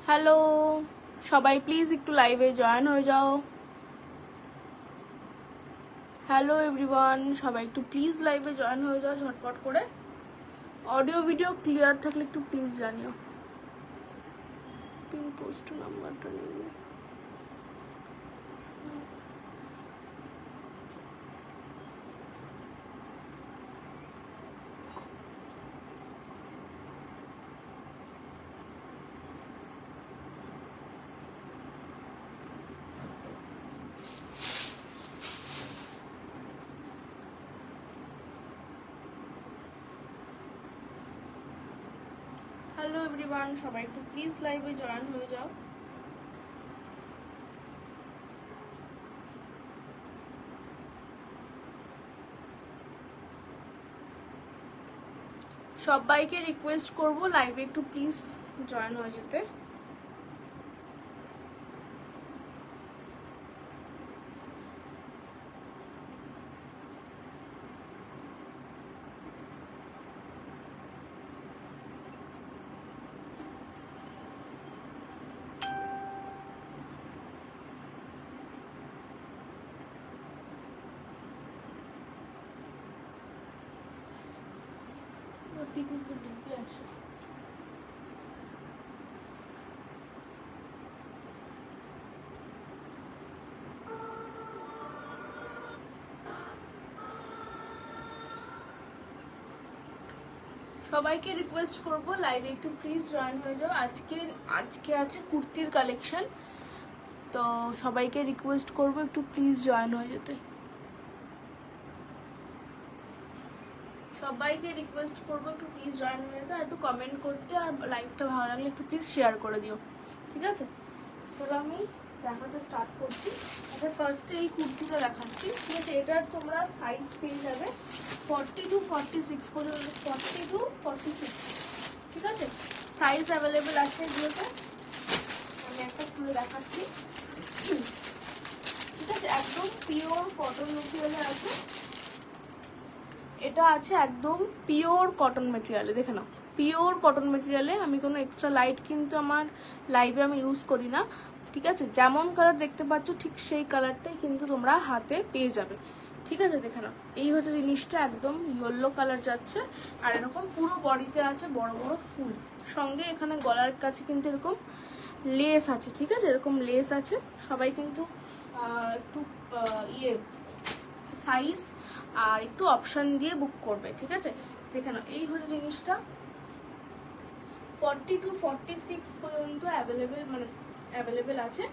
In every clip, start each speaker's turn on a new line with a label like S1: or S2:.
S1: Hello সবাই, please একটু লাইভে জয়েন হয়ে যাও। হ্যালো এভরিওয়ান, সবাই একটু প্লিজ লাইভে জয়েন হয়ে যাও ঝটপট করে। অডিও ভিডিও ক্লিয়ার থাকলে একটু প্লিজ জানিও। পিন পোস্ট নাম্বারটা নিয়ে হ্যালো এভরিওয়ান, সবাই একটু প্লিজ লাইভে জয়েন হয়ে যাও। সবাইকে রিকোয়েস্ট করব লাইভে একটু প্লিজ জয়েন হয়ে যেতে। সবাইকে রিকোয়েস্ট করব লাইভে একটু প্লিজ জয়েন হয়ে যাও। আজকে আছে কুর্তির কালেকশন, তো সবাইকে রিকোয়েস্ট করব একটু প্লিজ জয়েন হয়ে যেতে। সবাইকে রিকোয়েস্ট করবো একটু প্লিজ জয়েন হয়ে যেতে, আর একটু কমেন্ট করতে, আর লাইভটা ভালো লাগলে একটু প্লিজ শেয়ার করে দিও, ঠিক আছে? চলো আমি দেখাতে স্টার্ট করছি। আচ্ছা, ফার্স্টে এই কুর্তিটা দেখাচ্ছি, ঠিক আছে? এটার তোমরা সাইজ পেয়ে যাবে 40 to 46 পর্যন্ত, 40 to 46, ঠিক আছে? সাইজ অ্যাভেলেবেল আছে এগুলোতে। আমি একটা খুলে দেখাচ্ছি, ঠিক আছে? একদম পিওর কটন মেটেরিয়ালে আছে। এটা আছে একদম পিওর কটন মেটেরিয়ালে, দেখে নাও, পিওর কটন মেটেরিয়ালে। আমি কোনো এক্সট্রা লাইট কিন্তু আমার লাইভে আমি ইউজ করি না, ঠিক আছে? যেমন কালার দেখতে পাচ্ছ ঠিক সেই কালারটাই কিন্তু তোমরা হাতে পেয়ে যাবে, ঠিক আছে? দেখে নাও, এই হচ্ছে জিনিসটা, একদম ইয়েলো কালার যাচ্ছে, আর এরকম পুরো বডিতে আছে বড় বড় ফুল। সঙ্গে এখানে গলার কাছে কিন্তু এরকম লেস আছে, ঠিক আছে? এরকম লেস আছে। সবাই কিন্তু একটু সাইজ আর একটু অপশন দিয়ে বুক করবে, ঠিক আছে? দেখে নাও, এই হচ্ছে জিনিসটা। 40 to 46 পর্যন্ত অ্যাভেলেবেল আছে,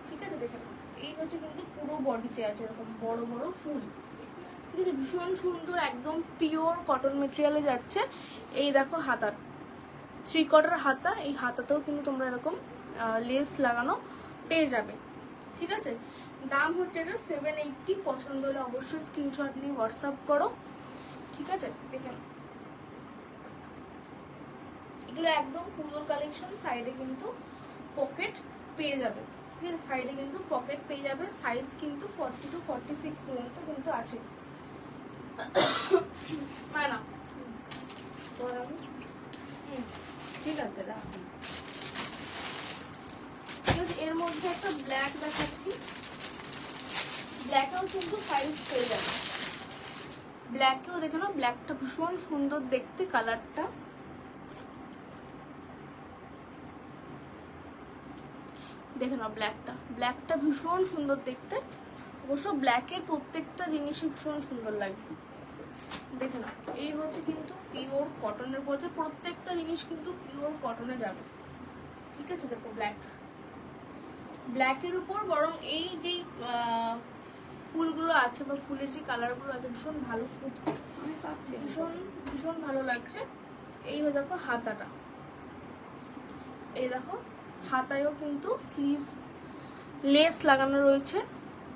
S1: ঠিক আছে? দেখে নাও, এই হচ্ছে কিন্তু পুরো বডিতে আছে এরকম বড় বড় ফুল, ঠিক আছে? ভীষণ সুন্দর, একদম পিওর কটন মেটেরিয়ালে যাচ্ছে। এই দেখো হাতা, 3/4 হাতা। এই হাতাতেও কিন্তু তোমরা এরকম লেস লাগানো পেয়ে যাবে, ঠিক আছে? দাম হচ্ছে এটা 780। পছন্দ হলে অবশ্যই স্ক্রিনশট নিয়ে হোয়াটসঅ্যাপ করো, ঠিক আছে? দেখে নাও, এগুলো একদম পুজোর কালেকশন। সাইডে কিন্তু পকেট পেয়ে যাবে, ঠিক আছে? সাইডে কিন্তু পকেট পেয়ে যাবে। সাইজ কিন্তু 40 to 46 পর্যন্ত কিন্তু আছে। না ঠিক আছে, রাখুন। ঠিক আছে, এর মধ্যে একটা ব্ল্যাক দেখাচ্ছি। ব্ল্যাকেও কিন্তু সাইজ পেয়ে যাবে। ব্ল্যাকেও দেখে নাও, ব্ল্যাকটা ভীষণ সুন্দর দেখতে, কালারটা দেখে নাও। ব্ল্যাকটা ভীষণ সুন্দর দেখতে। অবশ্য ব্ল্যাকের প্রত্যেকটা জিনিসই ভীষণ সুন্দর লাগবে, দেখে নাও। এই হচ্ছে কিন্তু পিওর কটনের পড়ছে, প্রত্যেকটা জিনিস কিন্তু পিওর কটনে যাবে, ঠিক আছে? দেখো, ব্ল্যাকের উপর বরং এই যে ফুলগুলো আছে বা ফুলের যে কালারগুলো আছে ভীষণ ভালো ফুটছে, ভীষণ ভীষণ ভালো লাগছে। এই হয়ে দেখো হাতাটা, এই দেখো হাতায়ও কিন্তু স্লিভস লেস লাগানো রয়েছে,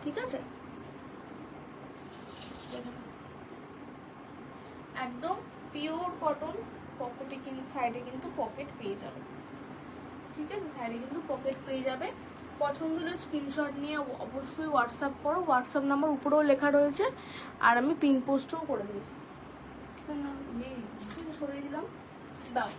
S1: ঠিক আছে? একদম পিওর কটন। পকেটে কিন্তু সাইডে কিন্তু পকেট পেয়ে যাবে, ঠিক আছে? সাইডে কিন্তু পকেট পেয়ে যাবে। পছন্দ হলে স্ক্রিনশট নিয়ে অবশ্যই হোয়াটসঅ্যাপ করো। হোয়াটসঅ্যাপ নাম্বার উপরেও লেখা রয়েছে, আর আমি পিন পোস্টও করে দিয়েছি। সরিয়ে দিলাম, দাও।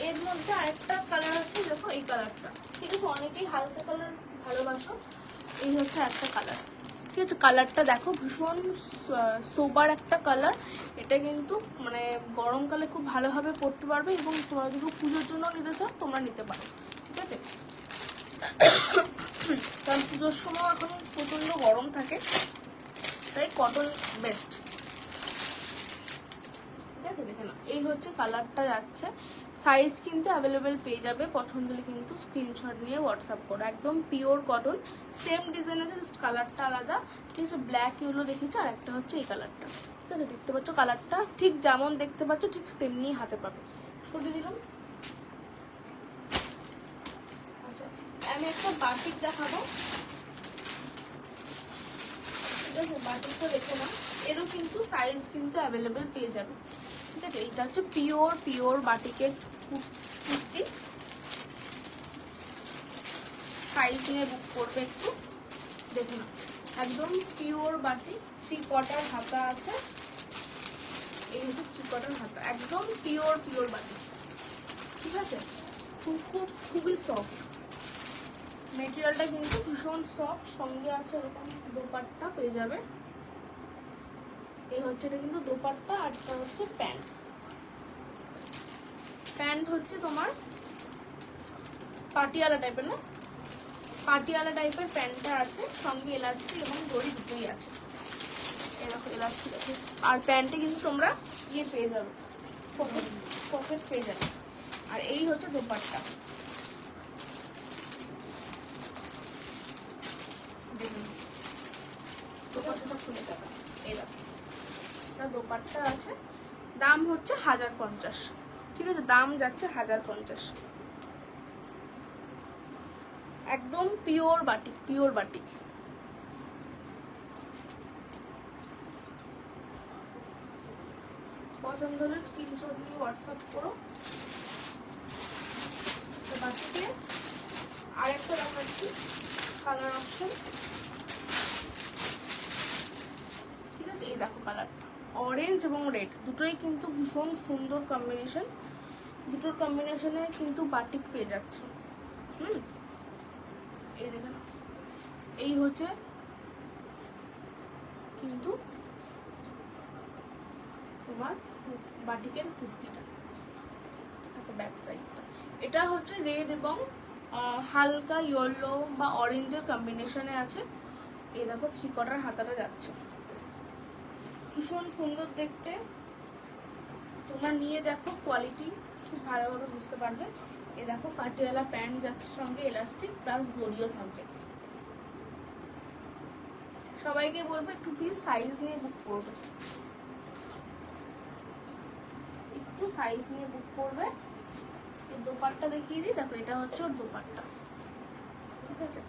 S1: এর মধ্যে আরেকটা কালার আছে, দেখো এই কালারটা, ঠিক আছে? অনেকেই হালকা কালার ভালোবাসো, এই হচ্ছে একটা কালার, ঠিক আছে? কালারটা দেখো ভীষণ সোবার একটা কালার। এটা কিন্তু মানে গরমকালে খুব ভালোভাবে পরতে পারবে, এবং তোমরা যদি পুজোর জন্য নিতে চাও তোমরা নিতে পারো, ঠিক আছে? কারণ পুজোর সময় এখন প্রচন্ড গরম থাকে, তাই কটন বেস্ট, ঠিক আছে? দেখে না, এই হচ্ছে কালারটা যাচ্ছে। সাইজ কিন্তু অ্যাভেলেবেল পেয়ে যাবে, পছন্দ হলে কিন্তু স্ক্রিনশট নিয়ে হোয়াটসঅ্যাপ করো। একদম পিওর কটন, সেম ডিজাইন আছে, জাস্ট কালারটা আলাদা, ঠিক আছে? ব্ল্যাক ইয়েলো দেখেছো, আর একটা হচ্ছে এই কালারটা, ঠিক আছে? দেখতে পাচ্ছ কালারটা ঠিক যেমন দেখতে পাচ্ছ ঠিক তেমনি হাতে পাবে। সরিয়ে দিলাম। আচ্ছা, আমি একটা বাটিক দেখাবো, ঠিক আছে? বাটিকটা দেখে না, এরও কিন্তু সাইজ কিন্তু অ্যাভেলেবেল পেয়ে যাবে, ঠিক আছে? এটা হচ্ছে পিওর বাটিকের কুর্তি। সাইজ নিয়ে বুক করবে একটু, দেখে না, একদম পিওর বাটিক, 3/4 হাতা আছে, এই হচ্ছে 3/4 হাতা, একদম পিওর বাটিক, ঠিক আছে? খুবই সফট মেটেরিয়ালটা, কিন্তু ভীষণ সফট। সঙ্গে আছে এরকম দোপাট্টা পেয়ে যাবে, এই হচ্ছে এটা কিন্তু দোপাট্টা, আর এটা হচ্ছে প্যান্ট। প্যান্ট হচ্ছে তোমার পাটিয়ালা টাইপের, না পাটিয়ালা টাইপের প্যান্টটা আছে, সঙ্গে এলাস্টিক এবং দড়ি দুটোই আছে, এরকম এলাস্টিক আছে। আর প্যান্টে কিন্তু তোমরা ইয়ে পেয়ে যাবে, পকেট পেয়ে যাবে। আর এই হচ্ছে দোপাট্টা, দেখুন দোপাট্টাটা খুলে যাবে, এরকম দোপাট্টা আছে। দাম হচ্ছে 1050, ঠিক আছে? দাম যাচ্ছে 1050, একদম পিওর বাটিক। পছন্দ হলে স্ক্রিনশট নিয়ে হোয়াটসঅ্যাপ করো। বাটিকে আরেকটা দেখাচ্ছি কালার অপশন, ঠিক আছে? এই দেখো কালারটা, অরেঞ্জ এবং রেড দুটোই কিন্তু ভীষণ সুন্দর কম্বিনেশন, দুটোর কম্বিনেশনে কিন্তু বাটিক পেয়ে যাচ্ছে। এই দেখে না, এই হচ্ছে কিন্তু তোমার বাটিকের কুর্তিটা, ব্যাক সাইডটা। এটা হচ্ছে রেড এবং হালকা ইয়েলো বা অরেঞ্জের কম্বিনেশনে আছে। এই দেখো 3/4 হাতাটা যাচ্ছে, ভীষণ সুন্দর দেখতে। তোমরা নিয়ে দেখো, কোয়ালিটি খুব ভালোভাবে বুঝতে পারবে। এই দেখো পাটিয়ালা প্যান্ট যাচ্ছে, সঙ্গে এলাস্টিক প্লাস দড়িও থাকবে। সবাইকে বলবো একটু প্লিজ সাইজ নিয়ে বুক করবে, একটু সাইজ নিয়ে বুক করবে। এই দোপাট্টা দেখিয়ে দিই, দেখো এটা হচ্ছে ওর দোপাট্টা, ঠিক আছে?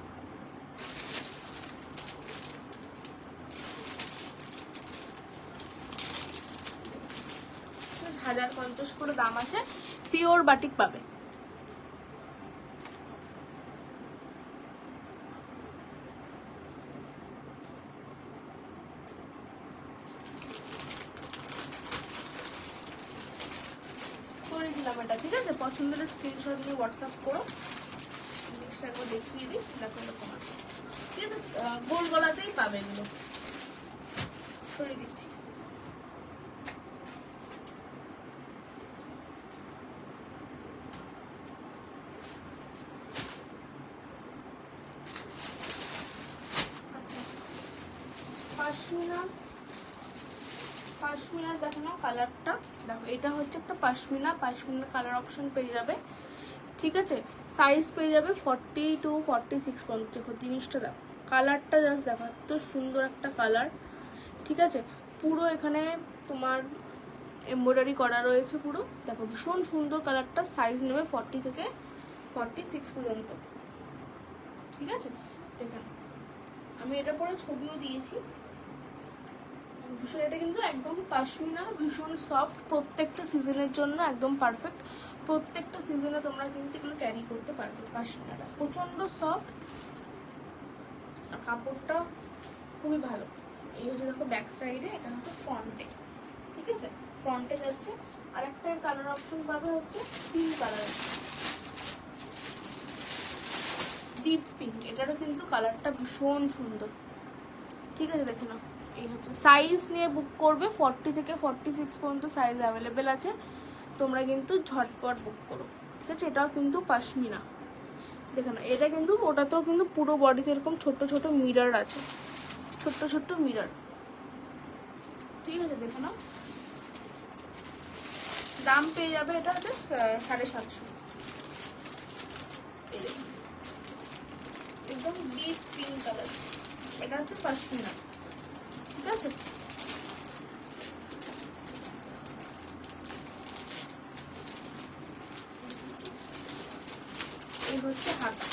S1: 1050 করে দাম আছে, পিওর বাটিক পাবে। করে দিলাম এটা, ঠিক আছে? পছন্দ হলে স্ক্রিনশট নিয়ে হোয়াটসঅ্যাপ করো। নেক্সট একবার দেখিয়ে দিই, দেখো এরকম আছে, ঠিক আছে? গোল গলাতেই পাবে এগুলো, সরিয়ে দিচ্ছি। পাশমিনা দেখো না কালারটা, দেখো এটা হচ্ছে একটা পাশমিনা কালার অপশন পেয়ে যাবে, ঠিক আছে? সাইজ পেয়ে যাবে 40 to 46 পর্যন্ত। দেখো জিনিসটা দেখো, কালারটা জাস্ট দেখো, এত সুন্দর একটা কালার, ঠিক আছে? পুরো এখানে তোমার এমব্রয়ডারি করা রয়েছে পুরো, দেখো ভীষণ সুন্দর কালারটা। সাইজ নেবে 40 থেকে 46 পর্যন্ত, ঠিক আছে? দেখেন আমি এটা পরে ছবিও দিয়েছি। ভীষণ, এটা কিন্তু একদম পাশমিনা, ভীষণ সফট, প্রত্যেকটা সিজনের জন্য একদম পারফেক্ট। প্রত্যেকটা সিজনে তোমরা কিন্তু এগুলো ক্যারি করতে পারবে। পাশমিনাটা প্রচন্ড সফট, আর কাপড়টা খুবই ভালো। এই হচ্ছে দেখো ব্যাক সাইডে, এটা হচ্ছে ফ্রন্টে, ঠিক আছে? ফ্রন্টে যাচ্ছে। আরেকটা কালার অপশন পাবে হচ্ছে পিঙ্ক কালার, ডিপ পিঙ্ক। এটারও কিন্তু কালারটা ভীষণ সুন্দর, ঠিক আছে দেখে নাও। এই হচ্ছে সাইজ নিয়ে বুক করবে, 40 থেকে 46 পর্যন্ত সাইজ অ্যাভেলেবেল আছে, তোমরা কিন্তু ঝটপট বুক করো, ঠিক আছে। এটাও কিন্তু পাশমিনা, দেখে নাও। এটা কিন্তু ওটাতেও কিন্তু পুরো বডিতে এরকম ছোট ছোট মিরর আছে, ছোট্ট ছোট্ট মিরর, ঠিক আছে দেখে নাও। দাম পেয়ে যাবে এটা হচ্ছে 750। একদম ডিপ পিঙ্ক কালার, এটা হচ্ছে পাশমিনা, ঠিক আছে। এই হচ্ছে হাতা,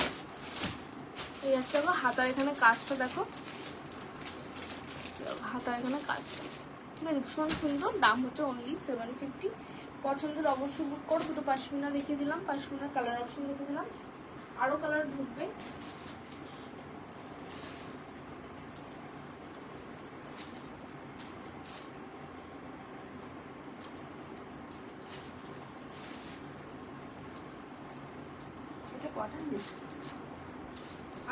S1: এই একটা হাতার এখানে কাজটা দেখো, হাতার এখানে কাজটা, ঠিক আছে ভীষণ সুন্দর। দাম হচ্ছে অনলি 750। পছন্দের অবশ্যই বুক করো। দুটো পাশমিনা দেখিয়ে দিলাম, পাশমিনার কালার অপশন দেখে দিলাম, আরো কালার ঢুকবে। এটা কটন দিস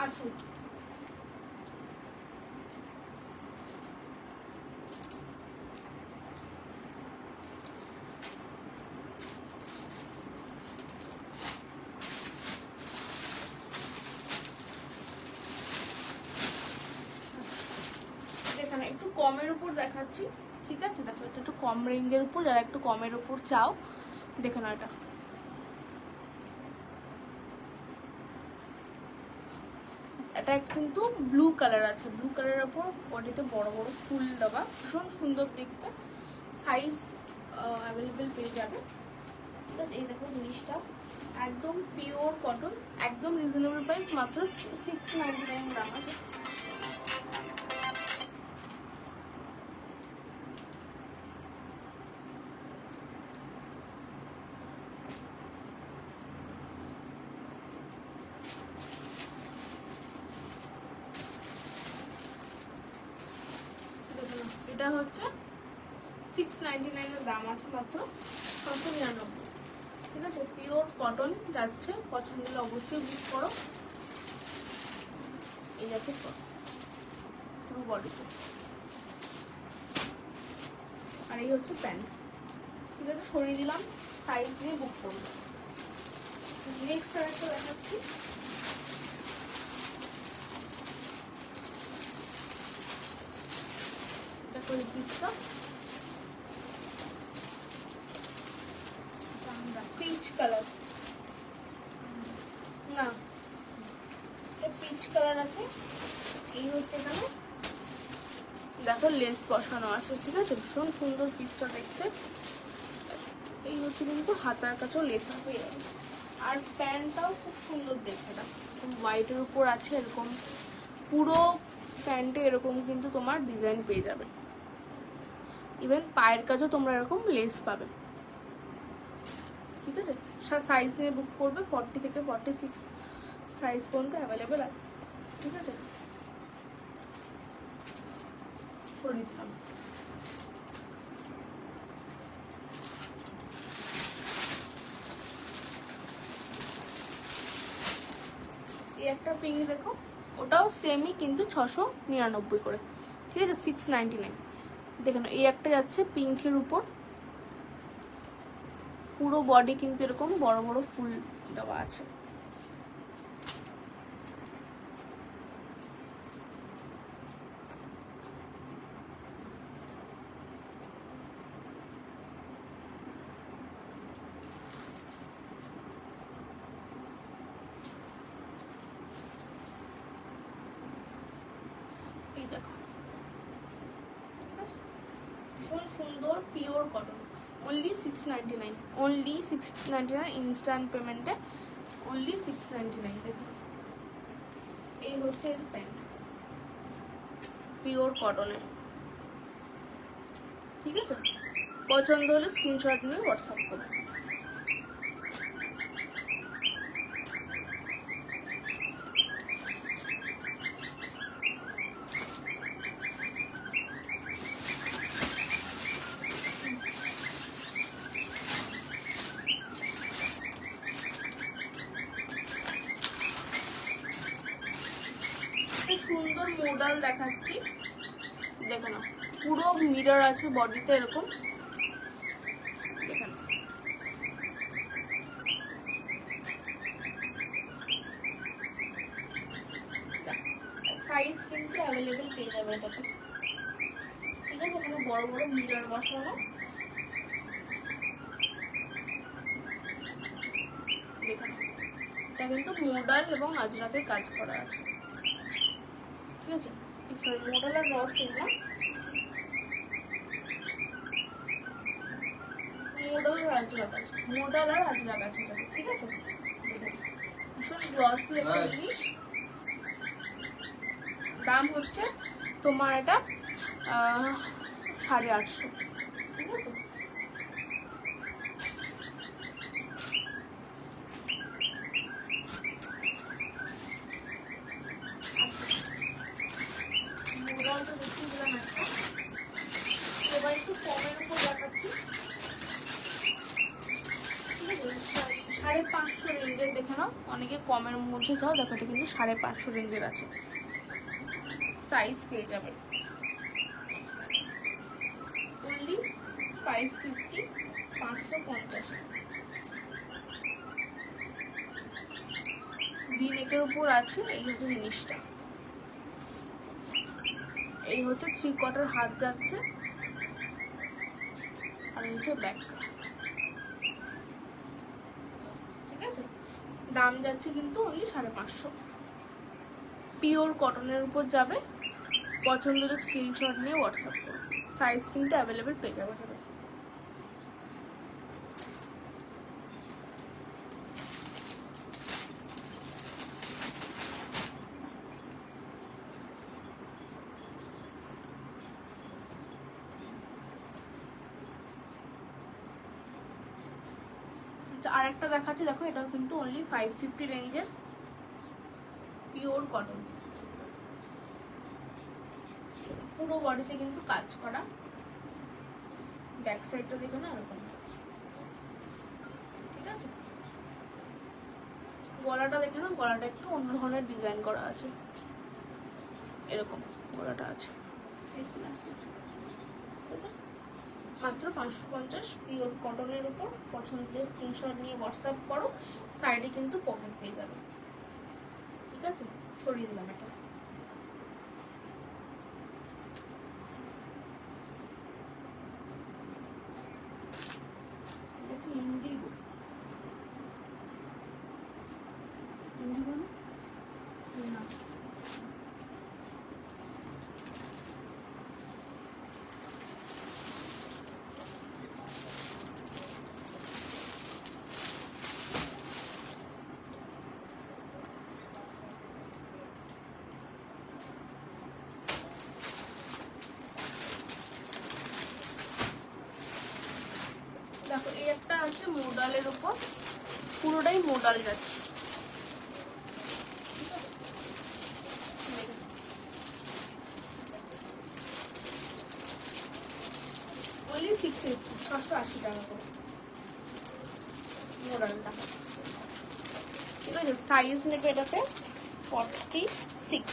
S1: আছে, এখানে একটু কমের উপর দেখাচ্ছি, ঠিক আছে দেখো। এটা একটু কম রেঞ্জের উপর, যারা একটু কমের উপর চাও দেখে নাও। এটা কিন্তু ব্লু কালার আছে, ব্লু কালারের উপর বডিতে বড় বড় ফুল দেওয়া, ভীষণ সুন্দর দেখতে। সাইজ অ্যাভেলেবেল পেয়ে যাবে, ঠিক আছে। এই দেখো জিনিসটা একদম পিওর কটন, একদম রিজনেবল প্রাইস, মাত্র 699 দাম আছে। এটা হচ্ছে 699 এর দাম আছে, মাত্র 699, ঠিক আছে। পিওর কটন যাচ্ছে, পছন্দ হলে অবশ্যই বুক করো। এই যাচ্ছে পুরো বডিতে, আর এই হচ্ছে প্যান্ট, ঠিক আছে। সরিয়ে দিলাম, সাইজ দিয়ে বুক করবো। নেক্সট আরেকটা দেখাচ্ছি, এটা করে পিসটা পিচ কালার, না এটা পিচ কালার আছে। এই হচ্ছে এখানে দেখো লেস বসানো আছে, ঠিক আছে ভীষণ সুন্দর পিসটা দেখতে। এই হচ্ছে কিন্তু হাতার কাছেও লেস পেয়ে যাবে, আর প্যান্টটাও খুব সুন্দর দেখতে, হোয়াইটের উপর আছে এরকম, পুরো প্যান্টে এরকম কিন্তু তোমার ডিজাইন পেয়ে যাবে। ইভেন পায়ের কাছেও তোমরা এরকম লেস পাবে, ঠিক আছে। সাইজ নিয়ে বুক করবে, 40 থেকে 46 সাইজ পর্যন্ত অ্যাভেলেবেল আছে, ঠিক আছে। সরিয়ে দিলাম। এই একটা পিঙ্ক দেখো, ওটাও সেমই কিন্তু 699 করে, ঠিক আছে 699। দেখেন এই একটা যাচ্ছে পিঙ্কের উপর, পুরো বডি কিন্তু এরকম বড় বড় ফুল দেওয়া আছে। এই দেখো, ঠিক আছে ভীষণ সুন্দর pure cotton, only 699, only 699 instant পেমেন্টে, অনলি 699। দেখুন এই হচ্ছে এর প্যান্ট, পিওর কটনের, ঠিক আছে। পছন্দ হলে স্ক্রিনশট নিয়ে হোয়াটসঅ্যাপ করুন। সুন্দর মোডাল দেখাচ্ছি, দেখে নাও পুরো মিরর আছে বডিতে এরকম, দেখে নাও। সাইজ কিন্তু অ্যাভেলেবেল পেয়ে যাবে এটাতে, ঠিক আছে। এখানে বড় বড় মিরর বসানো, এটা কিন্তু মোডাল এবং আজরাকের কাজ করা আছে, ঠিক আছে। সরি, মোডাল আর রস এগুলো মোডাল আর আজরাক আছে, মোডাল আর আজরাক আছে এটাতে, ঠিক আছে। ভীষণ গ্লসি একটা জিনিস। দাম হচ্ছে তোমার এটা 850, ঠিক আছে। মোডালটা দেখিয়ে দিলাম একটা, এবার একটু কমের উপর দেখাচ্ছি, ঠিক আছে। 550 রেঞ্জের দেখে নাও, অনেকে কমের মধ্যে চাও, দেখো এটা কিন্তু 550 রেঞ্জের আছে। সাইজ পেয়ে যাবে অনলি 550, 550। ভি নেকের উপর আছে, এই হচ্ছে জিনিসটা, এই হচ্ছে 3/4 হাত যাচ্ছে, আর হচ্ছে ব্যাক, ঠিক আছে। দাম যাচ্ছে কিন্তু অনলি 550, পিওর কটনের উপর যাবে। পছন্দের স্ক্রিনশট নিয়ে হোয়াটসঅ্যাপ করো, সাইজ কিন্তু অ্যাভেলেবেল পেয়ে যাবে। আর একটা দেখাচ্ছি, দেখো এটাও কিন্তু অনলি 550 রেঞ্জের, পিওর কটন, পুরো বডিতে কিন্তু কাজ করা। ব্যাক সাইডটা দেখো না এরকম, ঠিক আছে। গলাটা দেখে না, গলাটা একটু অন্য ধরনের ডিজাইন করা আছে, এরকম গলাটা আছে। মাত্র 550, পিওর কটনের উপর। পছন্দের স্ক্রিনশট নিয়ে হোয়াটসঅ্যাপ করো, সাইডে কিন্তু পকেট পেয়ে যাবে, ঠিক আছে। সরিয়ে দিলাম এটা। দেখো এই একটা আছে মোডালের উপর, পুরোটাই মোডাল যাচ্ছে, only 680 টাকা করে মোডালটা, ঠিক আছে। সাইজ নেবে এটাতে 46,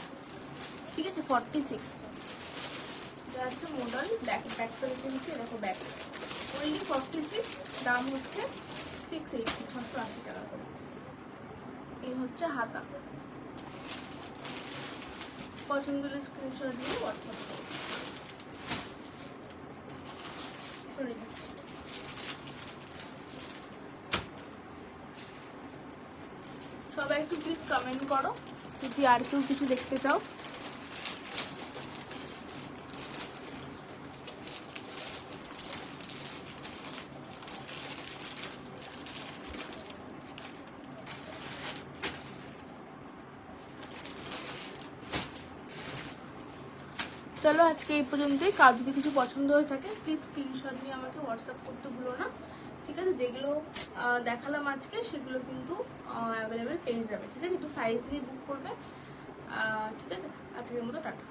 S1: ঠিক আছে। 46 এটা হচ্ছে মোডাল। ব্যাক সাইড কিন্তু এরকম ব্যাক, only 46, দাম হচ্ছে 680, 680 টাকা করে। এই হচ্ছে হাতা। পছন্দের স্ক্রিনশট দিয়ে হোয়াটসঅ্যাপ করো, সরিয়ে দিচ্ছি। সবাই একটু প্লিজ কমেন্ট করো যদি আর কেউ কিছু দেখতে চাও। চলো আজকে এই পর্যন্তই। কার যদি কিছু পছন্দ হয়ে থাকে প্লিজ স্ক্রিনশট নিয়ে আমাকে হোয়াটসঅ্যাপ করতে ভুলো না, ঠিক আছে। যেগুলো দেখালাম আজকে সেগুলো কিন্তু অ্যাভেলেবেল পেয়ে যাবে, ঠিক আছে। একটু সাইজ দিয়ে বুক করবে, ঠিক আছে। আজকের মতো টাটা।